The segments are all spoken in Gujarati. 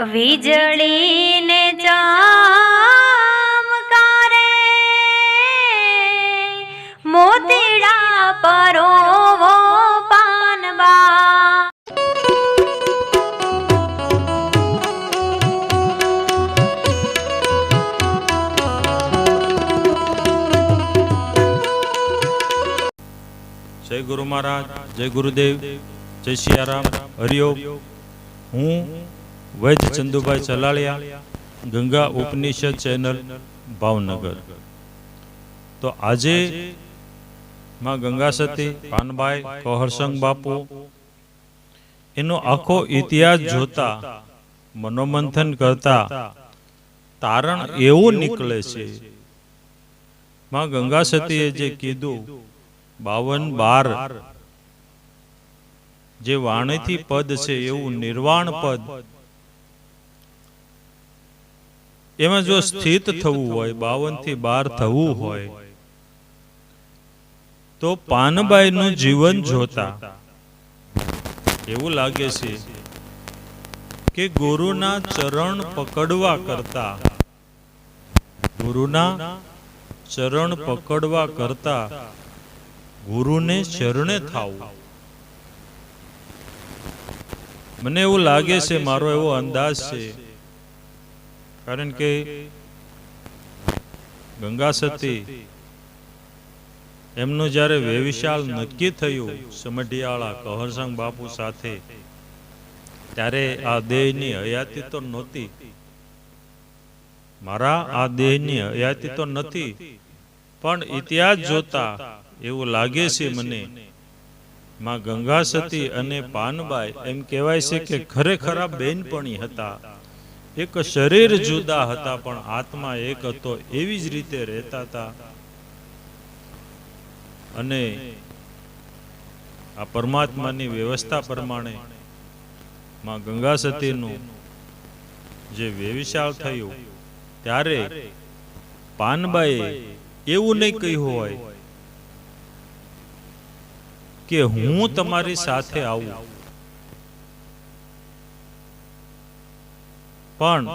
વીજળીને ચમકારે મોતીડા પરોવો પાનબા। જય ગુરુ મહારાજ, જય ગુરુદેવ, જય સિયારામ, હરિઓમ। હું વૈદ્ય ચંદુભાઈ ચલાળિયા, ગંગા ઉપનિષદ ચેનલ, ભાવનગર। તો આજે માં ગંગા સતી, પાનબાઈ, કહરસંગ બાપુ એનો આખો ઇતિહાસ જોતા, મનોમંથન કરતા તારણ એવું નીકળે છે, માં ગંગા સતીએ જે કીધું 52-12 જે વાણીથી પદ છે એવું નિર્વાણ પદ, એમાં જો સ્થિત થવું હોય, 52 થી 12 થવું હોય, તો પાનબાઈનું જીવન જોતા એવું લાગે છે કે ગુરુના ચરણ પકડવા કરતા, ગુરુના ચરણ પકડવા કરતા ગુરુને શરણે થાવું, મને એવું લાગે છે, મારો એવો અંદાજ છે। કારણ કે ગંગા સતી એમનું જ્યારે વેવિશાળ નક્કી થયું સમઢિયાળા કહરસંગ બાપુ સાથે, ત્યારે આ દેહની હયાતી તો નહોતી, મારા આ દેહની હયાતી તો નથી, પણ ઇતિહાસ જોતા એવું લાગે છે મને, માં ગંગા સતી અને પાનબાઈ એમ કહેવાય છે કે ખરેખરા બેનપણી હતા, એક શરીર જુદા હતા પણ આત્મા એક હતો, એવી જ રીતે રહેતા હતા। અને આ પરમાત્માની વ્યવસ્થા પ્રમાણે માં ગંગા સતીનું જે વેવિશાળ થયું, ત્યારે પાનબાઈએ એવું નહીં કહ્યું હોય કે હું તમારી સાથે આવું, પણ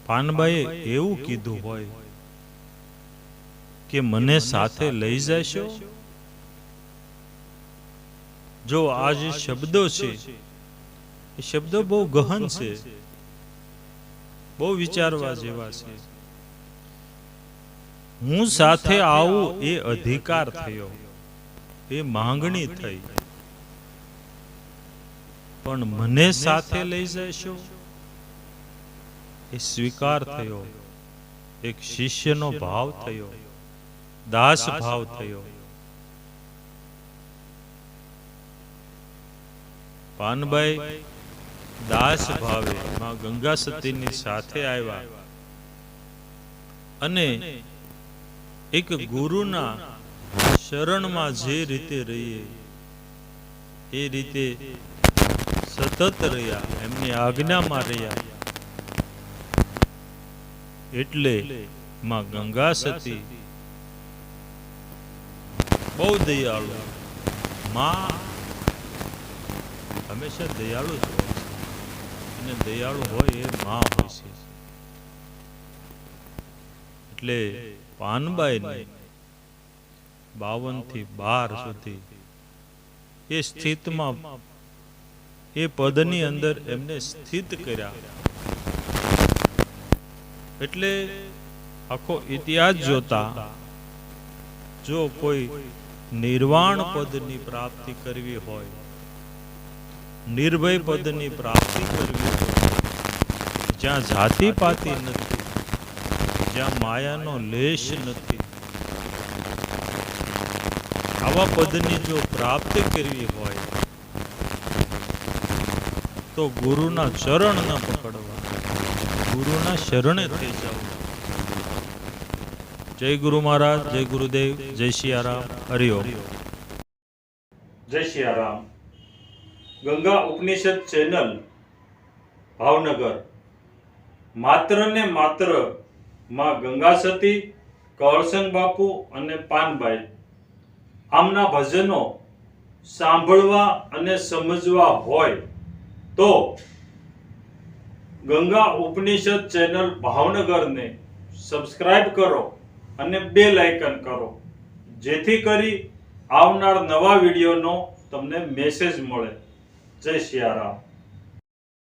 પાનબાઈએ એવું કીધું હોય કે મને સાથે લઈ જશો। જો આ જે શબ્દો છે એ શબ્દો બહુ ગહન છે, બહુ વિચારવા જેવા છે। હું સાથે આવું એ અધિકાર થયો, એ માંગણી થઈ, પણ મને સાથે લઈ જશો એ સ્વીકાર થયો, એક શિષ્યનો ભાવ થયો, દાસ ભાવ થયો। પાનબાઈ દાસ ભાવે માં ગંગા સતીની સાથે આવ્યા અને એક ગુરુના શરણમાં જે રીતે રહીએ એ રીતે સતત રહ્યા, એમની આજ્ઞામાં રહ્યા, એટલે માં ગંગા સતી બહુ દયાળુ, માં હંમેશા દયાળુ જ હોય છે, અને દયાળુ હોય એ માં હોય છે। એટલે પાનબાઈને 52 થી 12 સુધી એ સ્થિતમાં, એ પદની અંદર એમને સ્થિત કર્યા। એટલે આખો ઇતિહાસ જોતા, જો કોઈ નિર્વાણ પદની પ્રાપ્તિ કરવી હોય, નિર્ભય પદની પ્રાપ્તિ કરવી હોય, જ્યાં જાતિ પાતિ નથી, જ્યાં માયાનો લેશ નથી, આવા પદની જો પ્રાપ્તિ કરવી હોય તો ગુરુના ચરણ ન પકડવા, ગુરુના શરણે થઈ જવું। જય ગુરુ મહારાજ, જય ગુરુદેવ, જય સિયારામ, હરિઓમ। જય સિયારામ। ગંગા ઉપનિષદ ચેનલ, ભાવનગર, માત્ર ને માત્ર માં ગંગા સતી, કહરસંગ બાપુ અને પાનબાઈ આમના ભજનો સાંભળવા અને સમજવા હોય તો ગંગા ઉપનિષદ ચેનલ ભાવનગરને સબસ્ક્રાઇબ કરો અને બેલ આઇકન કરો, જેથી કરી આવનાર નવા વિડીયોનો તમને મેસેજ મળે. જય સિયારામ.